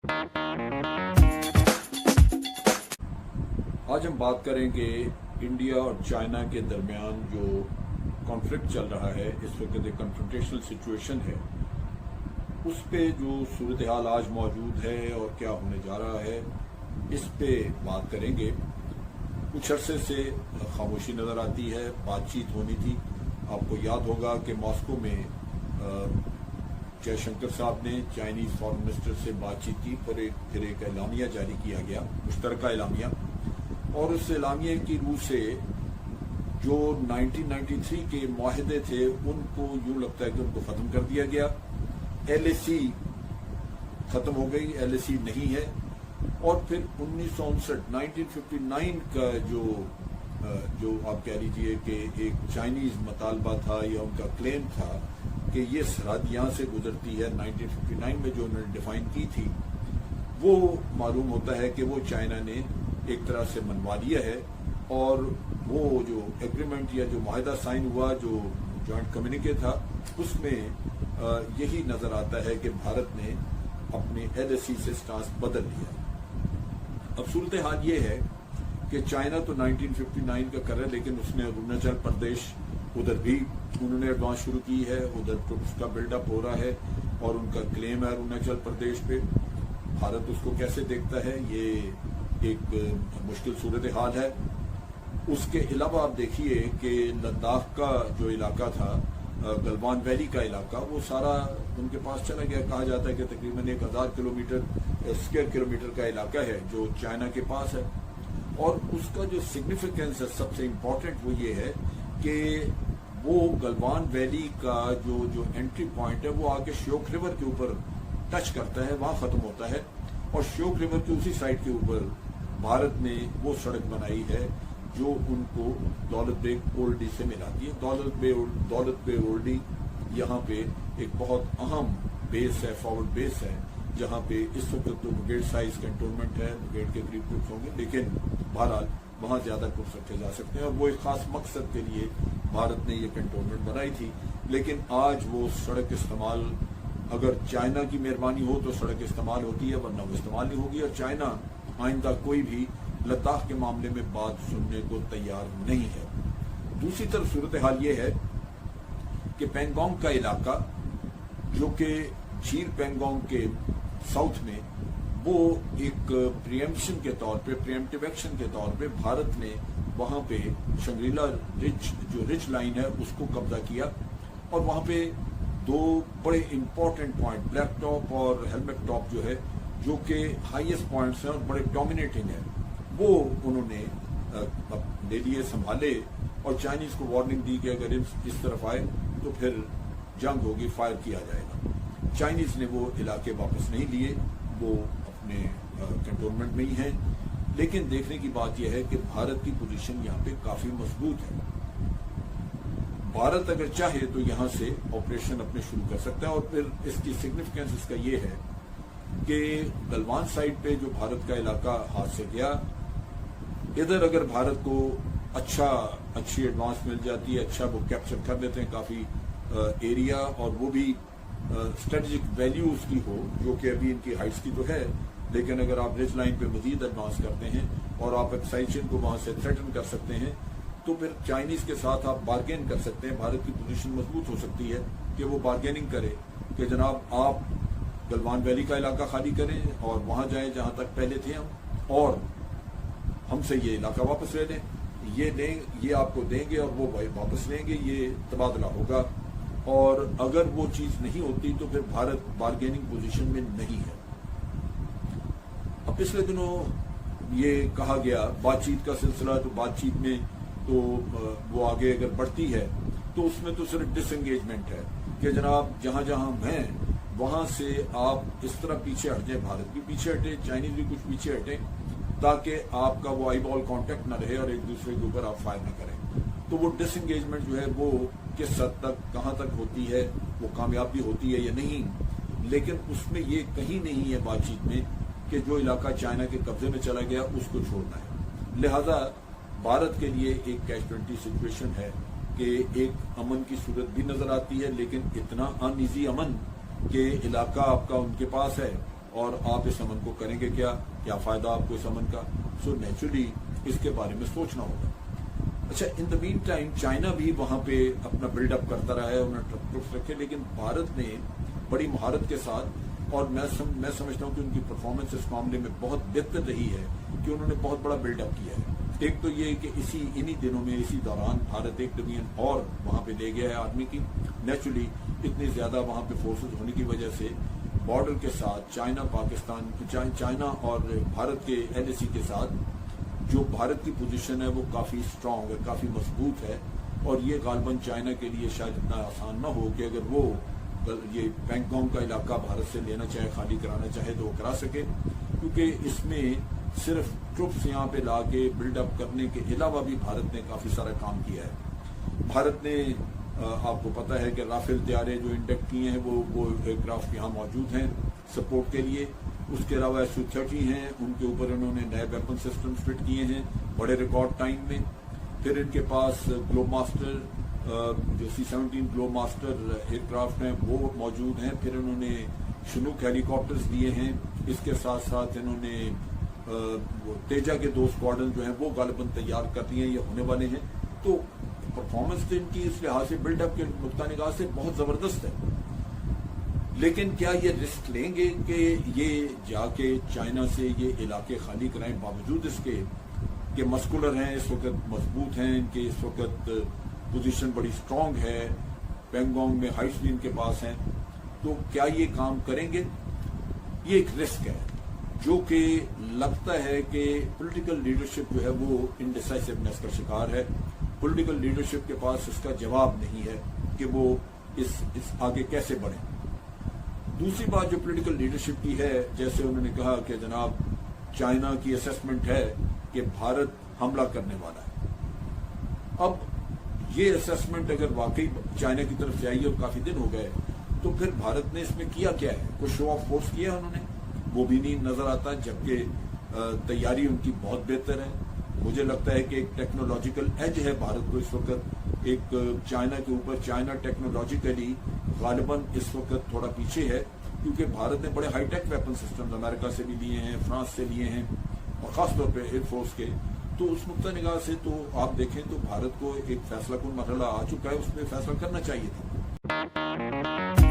आज हम बात करेंगे इंडिया और चाइना के दरमियान जो कॉन्फ्लिक्ट चल रहा है, इस वक्त एक कन्फ्रंटेशनल सिचुएशन है, उस पे जो सूरत हाल आज मौजूद है और क्या होने जा रहा है, इस पे बात करेंगे। कुछ अरसे से खामोशी नज़र आती है, बातचीत होनी थी। आपको याद होगा कि मॉस्को में जयशंकर साहब ने चाइनीज़ फॉरेन मिनिस्टर से बातचीत की, फिर एक एलामिया जारी किया गया, मुश्तरका एलामिया, और उस एलामिया की रूह से जो 1993 के मुआहदे थे उनको यूँ लगता है कि उनको ख़त्म कर दिया गया। LAC ख़त्म हो गई, LAC नहीं है। और फिर 1959 का जो आप कह लीजिए कि एक चाइनीज़ मतालबा था या उनका क्लेम था कि ये सरहद यहाँ से गुजरती है, 1959 में जो उन्होंने डिफाइन की थी, वो मालूम होता है कि वो चाइना ने एक तरह से मनवा लिया है। और वो जो एग्रीमेंट या जो माहिदा साइन हुआ, जो जॉइंट कम्युनिके था, उसमें यही नज़र आता है कि भारत ने अपने LAC से स्टांस बदल लिया। अब सूरत हाल ये है कि चाइना तो 1959 का कर रहा है, लेकिन उसने अरुणाचल प्रदेश उधर भी उन्होंने एडवांस शुरू की है, उधर ट्रुप्स का बिल्डअप हो रहा है और उनका क्लेम है अरुणाचल प्रदेश पे। भारत उसको कैसे देखता है, ये एक मुश्किल सूरत हाल है। उसके अलावा आप देखिए कि लद्दाख का जो इलाका था, गलवान वैली का इलाका, वो सारा उनके पास चला गया। कहा जाता है कि तकरीबन 1000 स्क्वायर किलोमीटर का इलाका है जो चाइना के पास है। और उसका जो सिग्निफिकेंस है, सबसे इम्पोर्टेंट वो ये है कि वो गलवान वैली का जो एंट्री पॉइंट है वो आके श्योक रिवर के ऊपर टच करता है, वहां खत्म होता है। और श्योक रिवर की उसी साइड के ऊपर भारत ने वो सड़क बनाई है जो उनको दौलत बेग ओल्डी से मिलाती है। दौलत बेग ओल्डी यहाँ पे एक बहुत अहम बेस है, फॉरवर्ड बेस है, जहाँ पे इस वक्त तो ब्रिगेड साइज कैंटोनमेंट है, ब्रिगेड के करीब ट्रुप्स होंगे, लेकिन बहरहाल वहाँ ज्यादा ट्रुप्स रखे जा सकते हैं। और वो एक खास मकसद के लिए भारत ने ये कैंटोनमेंट बनाई थी। लेकिन आज वो सड़क इस्तेमाल, अगर चाइना की मेहरबानी हो तो सड़क इस्तेमाल होती है, वरना वो इस्तेमाल नहीं होगी। और चाइना आइंदा कोई भी लद्दाख के मामले में बात सुनने को तैयार नहीं है। दूसरी तरफ सूरत हाल ये है कि पेंगोंग का इलाका, जो कि झील पेंगोंग के साउथ में, वो एक प्रिएम्पशन के तौर पे, प्रिएम्प्टिव एक्शन के तौर पे भारत ने वहां पे शंग्रीला रिज, जो रिज लाइन है, उसको कब्जा किया। और वहां पे दो बड़े इंपॉर्टेंट पॉइंट, ब्लैक टॉप और हेलमेट टॉप जो है, जो कि हाईएस्ट पॉइंट्स हैं और बड़े डोमिनेटिंग है, वो उन्होंने ले लिए, संभाले। और चाइनीज को वार्निंग दी कि अगर इस तरफ आए तो फिर जंग होगी, फायर किया जाएगा। चाइनीज ने वो इलाके वापस नहीं लिए, वो अपने कैंटोनमेंट में ही हैं। लेकिन देखने की बात यह है कि भारत की पोजीशन यहाँ पे काफी मजबूत है। भारत अगर चाहे तो यहाँ से ऑपरेशन अपने शुरू कर सकता है। और फिर इसकी सिग्निफिकेंस इसका ये है कि गलवान साइड पे जो भारत का इलाका हाथ से गया, इधर अगर भारत को अच्छी एडवांस मिल जाती है, अच्छा वो कैप्चर कर लेते हैं काफी एरिया, और वो भी स्ट्रेटेजिक वैल्यू उसकी हो, जो कि अभी इनकी हाइट्स की तो है, लेकिन अगर आप रिज लाइन पे मजीद एडवांस करते हैं और आप एक्साइशन को वहां से थ्रेटन कर सकते हैं, तो फिर चाइनीज के साथ आप बार्गेन कर सकते हैं। भारत की पोजीशन मजबूत हो सकती है कि वो बार्गेनिंग करे कि जनाब आप गलवान वैली का इलाका खाली करें और वहां जाएं जहां तक पहले थे हम, और हमसे ये इलाका वापस ले लें, ये आपको देंगे और वो वापस लेंगे, ये तबादला होगा। और अगर वो चीज नहीं होती तो फिर भारत बार्गेनिंग पोजीशन में नहीं है। अब पिछले दिनों ये कहा गया, बातचीत का सिलसिला, तो बातचीत में तो वो आगे अगर बढ़ती है तो उसमें तो सिर्फ डिसएंगेजमेंट है कि जनाब जहां जहां हम हैं वहां से आप इस तरह पीछे हट जाए, भारत भी पीछे हटे, चाइनीज भी कुछ पीछे हटे, ताकि आपका वो आई बॉल कॉन्टेक्ट न रहे और एक दूसरे के ऊपर आप फायर न करें। तो वो डिसएंगेजमेंट जो है वो किस हद तक, कहां तक होती है, वो कामयाब भी होती है या नहीं, लेकिन उसमें ये कहीं नहीं है बातचीत में कि जो इलाका चाइना के कब्जे में चला गया उसको छोड़ना है। लिहाजा भारत के लिए एक कैच-20 सिचुएशन है कि एक अमन की सूरत भी नजर आती है, लेकिन इतना अनईजी अमन कि इलाका आपका उनके पास है اور آپ اس امن کو کریں گے کیا فائدہ آپ کو اس امن کا؟ سو نیچرلی اس کے بارے میں سوچنا ہوگا. اچھا، ان دا مین ٹائم چائنا بھی وہاں پہ اپنا بلڈ اپ کرتا رہا ہے, انہوں نے ٹرپس رکھے, لیکن بھارت نے بڑی مہارت کے ساتھ, اور میں سمجھتا ہوں کہ ان کی پرفارمنس اس معاملے میں بہت بہتر رہی ہے کہ انہوں نے بہت بڑا بلڈ اپ کیا ہے. ایک تو یہ کہ انہی دنوں میں اسی دوران بھارت 1 ڈویژن اور وہاں پہ لے گیا ہے آرمی کی. نیچرلی اتنی زیادہ وہاں پہ فورسز ہونے کی وجہ سے بارڈر کے ساتھ چائنا اور بھارت کے LAC کے ساتھ جو بھارت کی پوزیشن ہے وہ کافی اسٹرانگ ہے, کافی مضبوط ہے, اور یہ غالباً چائنا کے لیے شاید اتنا آسان نہ ہو کہ اگر وہ یہ پینگانگ کا علاقہ بھارت سے لینا چاہے, خالی کرانا چاہے تو وہ کرا سکے, کیونکہ اس میں صرف ٹروپس یہاں پہ لا کے بلڈ اپ کرنے کے علاوہ بھی بھارت نے کافی سارا کام کیا ہے. بھارت نے آپ کو پتا ہے کہ رافیل طیارے جو انڈکٹ کیے ہیں وہ ایئر کرافٹ یہاں موجود ہیں سپورٹ کے لیے. اس کے علاوہ Su-30 ہیں, ان کے اوپر انہوں نے نئے ویپن سسٹم فٹ کیے ہیں بڑے ریکارڈ ٹائم میں. پھر ان کے پاس گلوب ماسٹر جو C-17 Globe master year craft ہیں وہ موجود ہیں. پھر انہوں نے شنوک ہیلی کاپٹرز دیے ہیں. اس کے ساتھ ساتھ انہوں نے تیجا کے 2 اسکواڈرن جو ہیں وہ غالباً تیار کر دیے ہیں, یہ ہونے والے ہیں. تو پرفارمنس ان کی اس لحاظ سے بلڈ اپ کے نقطہ نگاہ سے بہت زبردست ہے. لیکن کیا یہ رسک لیں گے کہ یہ جا کے چائنا سے یہ علاقے خالی کرائیں, باوجود اس کے کہ مسکولر ہیں, اس وقت مضبوط ہیں, ان کے اس وقت پوزیشن بڑی اسٹرانگ ہے, پینگانگ میں ہائٹس بھی ان کے پاس ہیں, تو کیا یہ کام کریں گے؟ یہ ایک رسک ہے جو کہ لگتا ہے کہ پولیٹیکل لیڈرشپ جو ہے وہ انڈیسائسونیس کا شکار ہے. پولیٹیکل لیڈرشپ کے پاس اس کا جواب نہیں ہے کہ وہ اس آگے کیسے بڑھیں. دوسری بات جو پولیٹیکل لیڈرشپ کی ہے, جیسے انہوں نے کہا کہ جناب چائنا کی اسیسمنٹ ہے کہ بھارت حملہ کرنے والا ہے. اب یہ اسیسمنٹ اگر واقعی چائنا کی طرف سے آئی اور کافی دن ہو گئے, تو پھر بھارت نے اس میں کیا ہے؟ کوئی شو آف فورس کیا انہوں نے؟ وہ بھی نہیں نظر آتا, جبکہ تیاری ان کی بہت بہتر ہے. مجھے لگتا ہے کہ ایک ٹیکنالوجیکل ایج ہے بھارت کو اس وقت ایک چائنا کے اوپر. چائنا ٹیکنالوجیکلی غالباً اس وقت تھوڑا پیچھے ہے, کیونکہ بھارت نے بڑے ہائی ٹیک ویپن سسٹم امریکہ سے بھی لیے ہیں, فرانس سے لیے ہیں, اور خاص طور پہ ایئر فورس کے. تو اس نقطہ نگاہ سے تو آپ دیکھیں تو بھارت کو ایک فیصلہ کن مرحلہ آ چکا ہے, اس پہ فیصلہ کرنا چاہیے تھا.